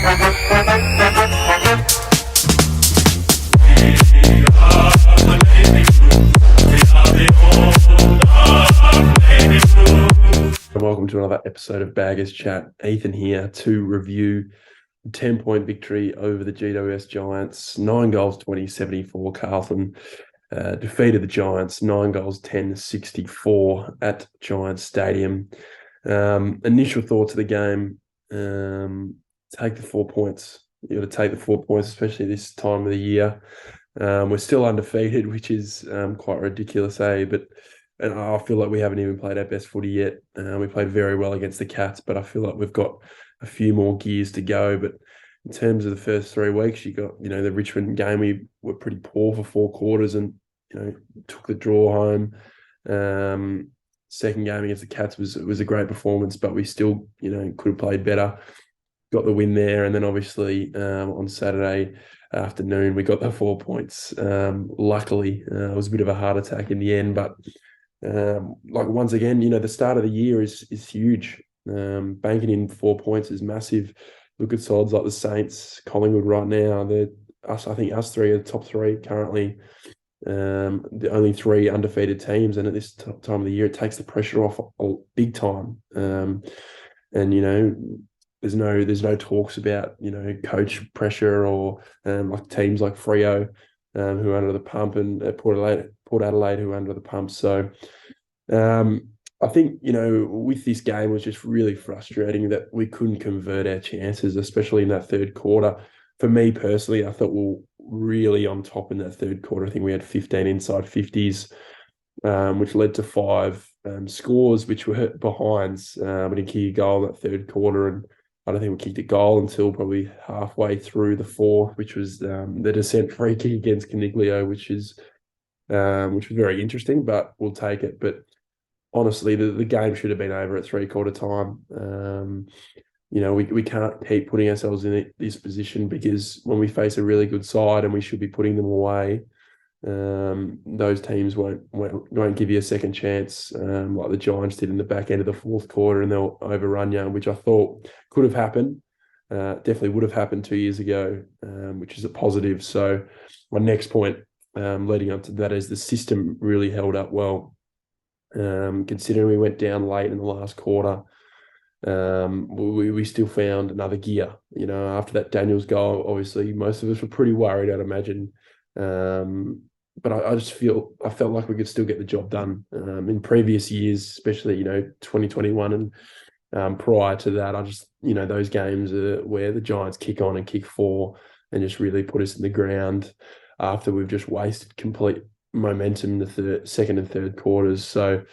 Welcome to another episode of Baggers Chat. Ethan here to review the 10-point victory over the GWS Giants. 9 goals, 20-74. Carlton defeated the Giants 9 goals, 10-64 at Giants Stadium. Initial thoughts of the game, take the 4 points. You got to take the 4 points, especially this time of the year. We're still undefeated, which is quite ridiculous, and I feel like we haven't even played our best footy yet. We played very well against the Cats, but I feel like we've got a few more gears to go. But in terms of the first 3 weeks, you got, the Richmond game, we were pretty poor for 4 quarters and, took the draw home. Second game against the Cats was a great performance, but we still, could have played better. Got the win there. And then obviously on Saturday afternoon, we got the 4 points. Luckily, it was a bit of a heart attack in the end, but once again, the start of the year is huge. Banking in 4 points is massive. Look at sides like the Saints, Collingwood right now. I think us three are the top 3 currently. The only 3 undefeated teams, and at this time of the year, it takes the pressure off big time. And there's no talks about coach pressure or like teams like Freo who are under the pump, and Port Adelaide who are under the pump. So I think, with this game, it was just really frustrating that we couldn't convert our chances, especially in that third quarter. For me personally, I thought we were really on top in that third quarter. I think we had 15 inside 50s, which led to 5 scores, which were behinds. We didn't kick a goal in that third quarter, and I don't think we kicked a goal until probably halfway through the 4th, which was the descent free kick against Caniglio, which was very interesting, but we'll take it. But honestly, the game should have been over at 3/4 time. We can't keep putting ourselves in this position, because when we face a really good side and we should be putting them away, those teams won't give you a second chance, like the Giants did in the back end of the 4th quarter, and they'll overrun you, which I thought could have happened. Definitely would have happened 2 years ago, which is a positive. So my next point leading up to that is the system really held up well. Considering we went down late in the last quarter, we still found another gear. After that Daniels goal, obviously most of us were pretty worried, I'd imagine. But I felt like we could still get the job done. In previous years, especially 2021 and prior to that, those games where the Giants kick on and kick 4 and just really put us in the ground after we've just wasted complete momentum in the second and third quarters. So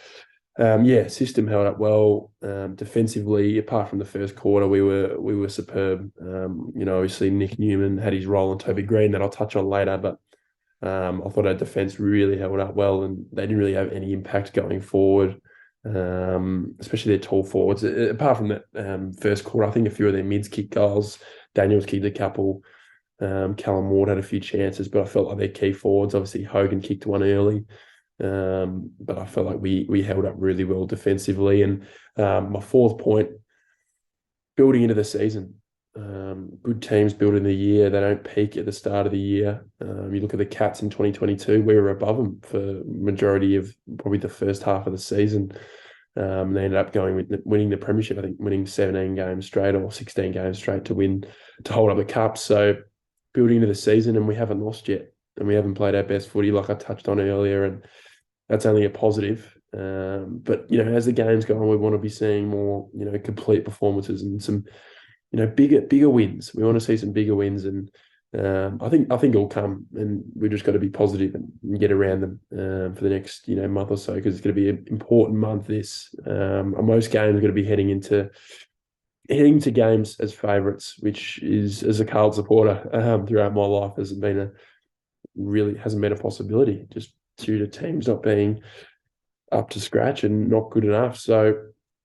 system held up well. Defensively, apart from the first quarter, we were superb. Obviously Nick Newman had his role on Toby Green that I'll touch on later, but I thought our defence really held up well, and they didn't really have any impact going forward, especially their tall forwards. Apart from that first quarter, I think a few of their mids kicked goals. Daniels kicked a couple. Callum Ward had a few chances, but I felt like their key forwards, obviously Hogan kicked one early, but I felt like we held up really well defensively. And my 4th point, building into the season. Good teams build in the year. They don't peak at the start of the year. You look at the Cats in 2022, we were above them for majority of probably the first half of the season. They ended up winning the premiership, I think winning 17 games straight or 16 games straight to hold up the cup. So building into the season, and we haven't lost yet, and we haven't played our best footy like I touched on earlier, and that's only a positive. But as the games go on, we want to be seeing more complete performances and some bigger wins. We want to see some bigger wins, and I think it'll come, and we just got to be positive and get around them for the next month or so, because it's going to be an important month. Most games are going to be heading into games as favourites, which is, as a Carlton supporter, throughout my life hasn't been a possibility, just due to teams not being up to scratch and not good enough. So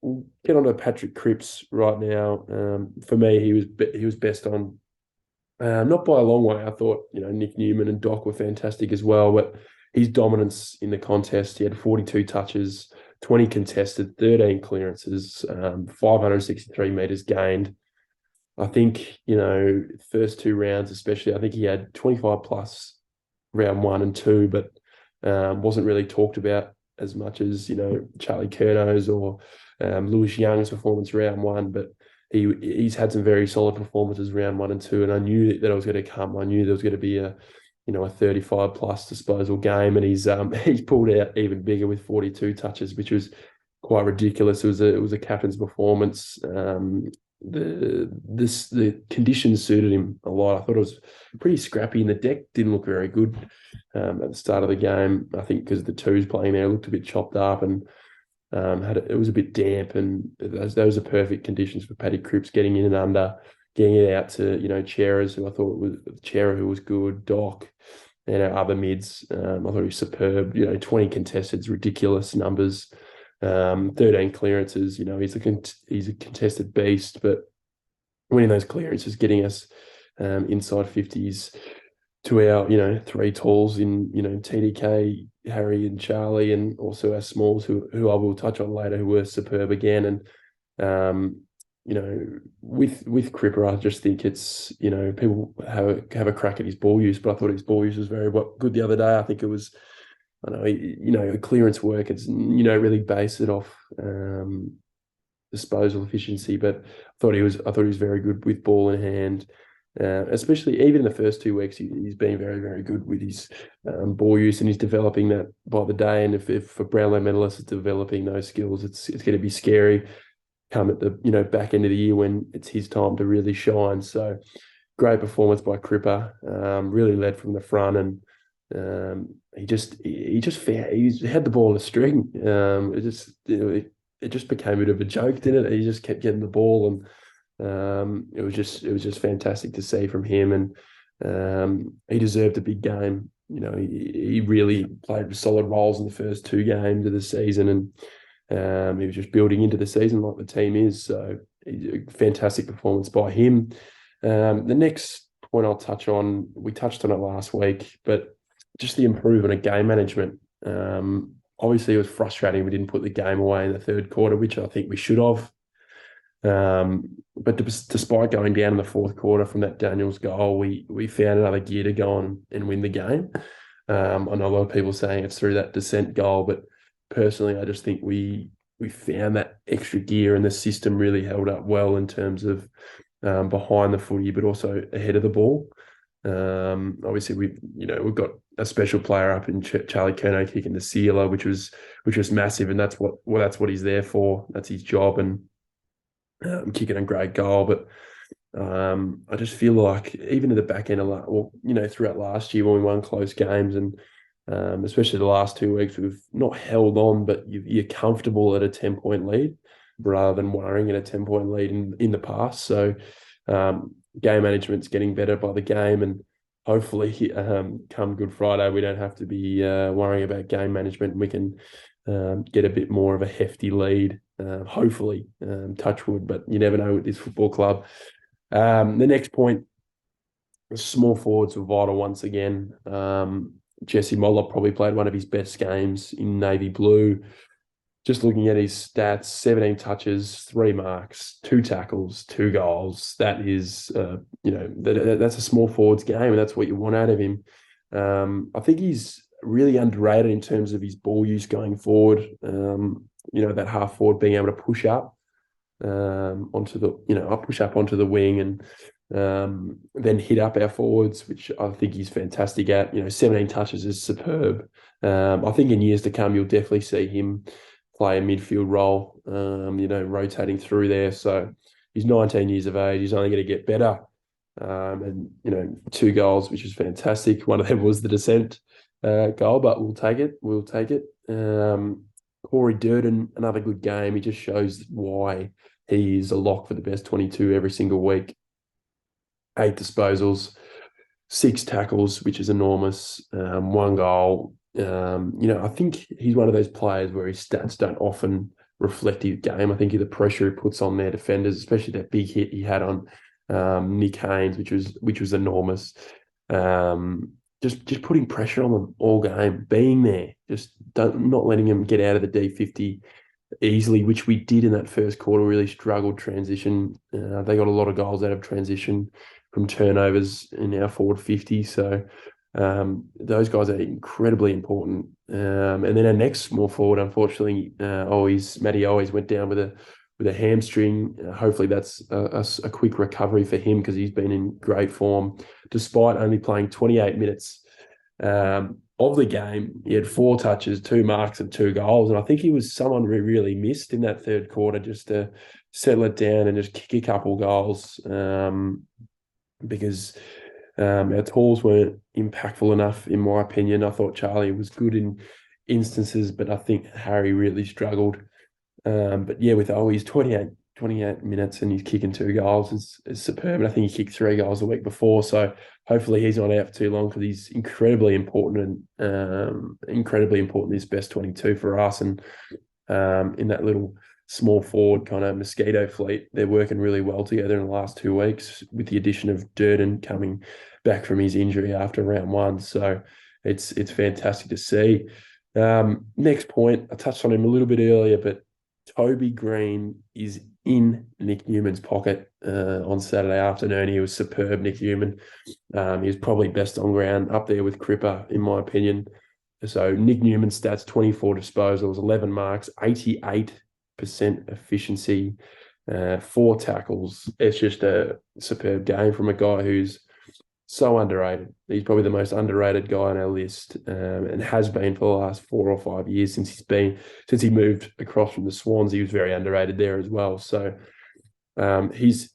we'll get on to Patrick Cripps right now. For me, he was best on, not by a long way. I thought Nick Newman and Doc were fantastic as well, but his dominance in the contest, he had 42 touches, 20 contested, 13 clearances, 563 metres gained. I think, first two rounds, especially, I think he had 25 plus round one and two, but wasn't really talked about as much as, Charlie Curno's or Lewis Young's performance round one. But he's had some very solid performances round one and two. And I knew that I was going to come. I knew there was going to be a 35 plus disposal game. And he's he's pulled out even bigger with 42 touches, which was quite ridiculous. It was a captain's performance. The conditions suited him a lot. I thought it was pretty scrappy, and the deck didn't look very good at the start of the game. I think because the twos playing there looked a bit chopped up, and it was a bit damp, and those are perfect conditions for Paddy Cripps getting in and under, getting it out to Cheras, who I thought was Chera, who was good, Doc, and our other mids. I thought he was superb. 20 contesteds, ridiculous numbers. 13 clearances. He's a contested beast, but winning those clearances, getting us inside 50s to our three talls in TDK, Harry and Charlie, and also our smalls who I will touch on later, who were superb again. And with Cripper, I just think it's people have a crack at his ball use, but I thought his ball use was very good the other day. I think it was. I know, clearance work, it's, really base it off disposal efficiency, but I thought he was very good with ball in hand, especially even in the first 2 weeks. He's been very, very good with his ball use, and he's developing that by the day. And if for Brownlow medalists is developing those skills, it's going to be scary come at the back end of the year when it's his time to really shine. So great performance by Cripper, really led from the front, and he had the ball in a string. It just became a bit of a joke, didn't it? He just kept getting the ball, and it was just fantastic to see from him. And he deserved a big game. He really played solid roles in the first two games of the season, and he was just building into the season like the team is. So a fantastic performance by him. The next point I'll touch on, we touched on it last week, but just the improvement of game management. Obviously, it was frustrating we didn't put the game away in the third quarter, which I think we should have. But despite going down in the fourth quarter from that Daniels goal, we found another gear to go on and win the game. I know a lot of people saying it's through that descent goal, but personally, I just think we found that extra gear, and the system really held up well in terms of behind the footy, but also ahead of the ball. Obviously, we've got a special player up in Charlie Curnow kicking the sealer, which was massive, and that's what he's there for. That's his job, and kicking a great goal. But I just feel like even at the back end of throughout last year when we won close games, and especially the last 2 weeks, we've not held on, but you're comfortable at a 10-point lead rather than worrying at a 10-point lead in the past. So game management's getting better by the game, and hopefully come Good Friday we don't have to be worrying about game management, and we can get a bit more of a hefty lead, hopefully, touch wood, but you never know with this football club. The next point, small forwards were vital once again. Jesse Mollop probably played one of his best games in navy blue. Just looking at his stats, 17 touches, 3 marks, 2 tackles, 2 goals. That is, that's a small forwards game, and that's what you want out of him. I think he's really underrated in terms of his ball use going forward. That half forward being able to push up onto the wing, and then hit up our forwards, which I think he's fantastic at. 17 touches is superb. I think in years to come, you'll definitely see him play a midfield role, rotating through there. So he's 19 years of age. He's only going to get better. And 2 goals, which is fantastic. One of them was the descent goal, but we'll take it. Corey Durden, another good game. He just shows why he is a lock for the best 22 every single week. 8 disposals, 6 tackles, which is enormous. 1 goal. I think he's one of those players where his stats don't often reflect his game. I think the pressure he puts on their defenders, especially that big hit he had on Nick Haynes, which was enormous. Just putting pressure on them all game, being there, just not letting them get out of the D50. easily, which we did in that first quarter. Really struggled transition. They got a lot of goals out of transition from turnovers in our forward 50. So those guys are incredibly important. And then our next small forward, unfortunately, Matty always went down with a hamstring. Hopefully that's a quick recovery for him, because he's been in great form despite only playing 28 minutes of the game. He had 4 touches, 2 marks, and 2 goals. And I think he was someone we really missed in that third quarter, just to settle it down and just kick a couple goals, because our tools weren't impactful enough, in my opinion. I thought Charlie was good in instances, but I think Harry really struggled. But yeah, with he's 28 minutes and he's kicking 2 goals is superb. And I think he kicked 3 goals the week before. So hopefully he's not out for too long, because he's incredibly important in this best 22 for us. And in that little small forward kind of mosquito fleet, they're working really well together in the last 2 weeks, with the addition of Durden coming back from his injury after round 1. So it's fantastic to see. Next point, I touched on him a little bit earlier, but Toby Green is in Nick Newman's pocket on Saturday afternoon. He was superb, Nick Newman. He was probably best on ground, up there with Cripper, in my opinion. So Nick Newman's stats: 24 disposals, 11 marks, 88% efficiency, 4 tackles. It's just a superb game from a guy who's so underrated. He's probably the most underrated guy on our list, and has been for the last 4 or 5 years since he moved across from the Swans. He was very underrated there as well. So his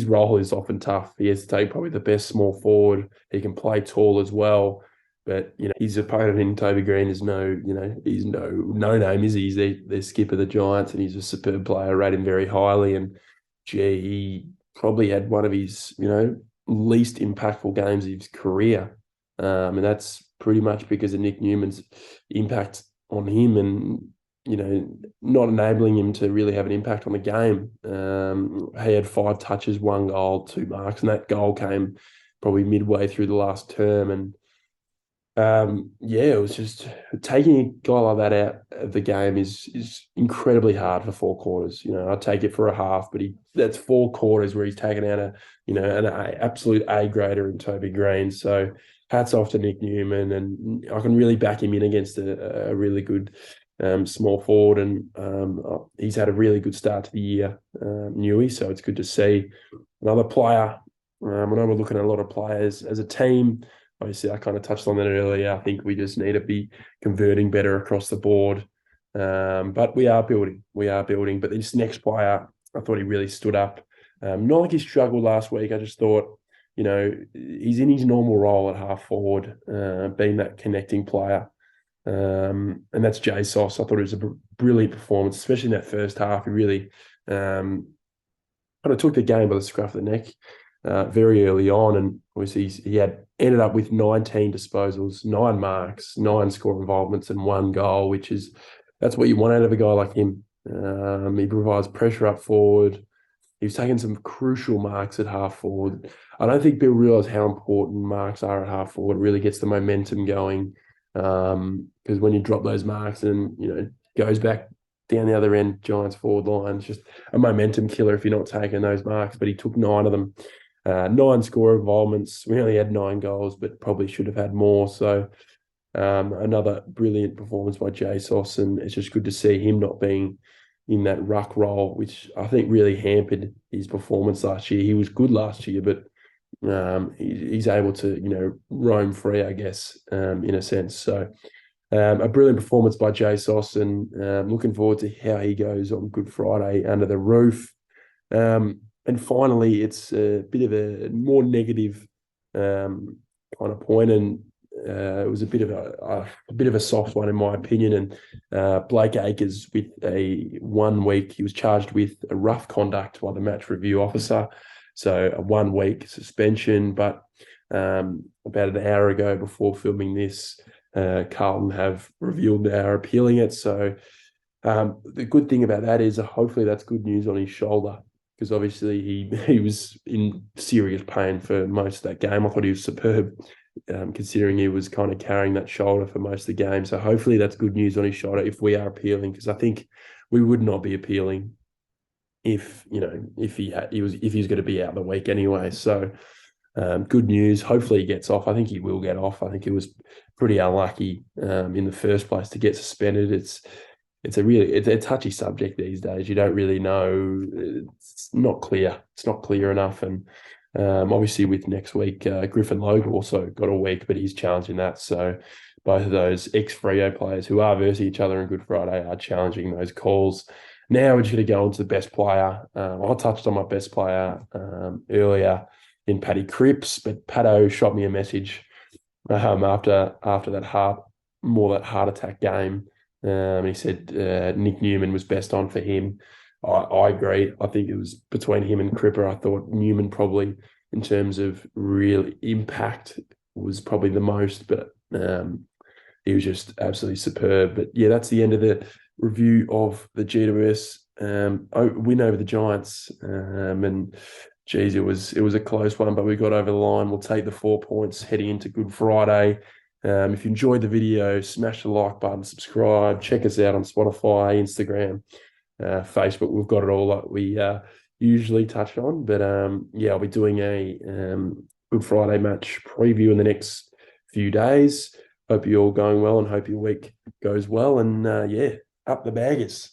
role is often tough. He has to take probably the best small forward. He can play tall as well, but his opponent in Toby Green is he's no name, is he? He's the skipper of the Giants, and he's a superb player. I rate him very highly, and he probably had one of his least impactful games of his career. And that's pretty much because of Nick Newman's impact on him, and, not enabling him to really have an impact on the game. He had 5 touches, 1 goal, 2 marks, and that goal came probably midway through the last term. And it was just taking a guy like that out of the game is incredibly hard for 4 quarters. I'd take it for a half, but that's 4 quarters where he's taken out an absolute A grader in Toby Green. So hats off to Nick Newman, and I can really back him in against a really good small forward, and he's had a really good start to the year, Newey. So it's good to see another player. I know we're looking at a lot of players as a team. Obviously, I kind of touched on that earlier. I think we just need to be converting better across the board. But we are building. But this next player, I thought he really stood up. Not like he struggled last week. I just thought, he's in his normal role at half forward, being that connecting player. And that's Jay Sauce. I thought it was a brilliant performance, especially in that first half. He really kind of took the game by the scruff of the neck very early on. And obviously he had ended up with 19 disposals, 9 marks, 9 score involvements, and 1 goal, that's what you want out of a guy like him. He provides pressure up forward. He was taking some crucial marks at half forward. I don't think people realise how important marks are at half forward. It really gets the momentum going, because when you drop those marks and goes back down the other end, Giants forward line, it's just a momentum killer if you're not taking those marks. But he took 9 of them. 9 score involvements. We only had 9 goals, but probably should have had more. So another brilliant performance by Jay Sauce, and it's just good to see him not being in that ruck role, which I think really hampered his performance last year. He was good last year, but he's able to roam free, I guess, in a sense. So a brilliant performance by Jay Sauce, and looking forward to how he goes on Good Friday under the roof. And finally, it's a bit of a more negative kind of point, and it was a bit of a soft one in my opinion. And Blake Acres, with a 1 week, he was charged with a rough conduct by the match review officer, so a 1 week suspension. But about an hour ago, before filming this, Carlton have revealed they are appealing it. So the good thing about that is hopefully that's good news on his shoulder, because obviously he was in serious pain for most of that game. I thought he was superb, considering he was kind of carrying that shoulder for most of the game. So hopefully that's good news on his shoulder if we are appealing, because I think we would not be appealing if he was going to be out the week anyway. So good news. Hopefully he gets off. I think he will get off. I think it was pretty unlucky in the first place to get suspended. It's a touchy subject these days. You don't really know. It's not clear. It's not clear enough. And obviously with next week, Griffin Logue also got a week, but he's challenging that. So both of those ex-Freo players who are versus each other on Good Friday are challenging those calls. Now we're just going to go on to the best player. I touched on my best player earlier in Paddy Cripps, but Paddo shot me a message after that heart attack game. He said Nick Newman was best on for him. I agree. I think it was between him and Cripper. I thought Newman probably, in terms of real impact, was probably the most, but he was just absolutely superb. But yeah, that's the end of the review of the GWS win over the Giants. And geez, it was a close one, but we got over the line. We'll take the 4 points heading into Good Friday. If you enjoyed the video, smash the like button, subscribe, check us out on Spotify, Instagram, Facebook. We've got it all that we usually touch on. But I'll be doing a Good Friday match preview in the next few days. Hope you're all going well and hope your week goes well. And up the Baggers.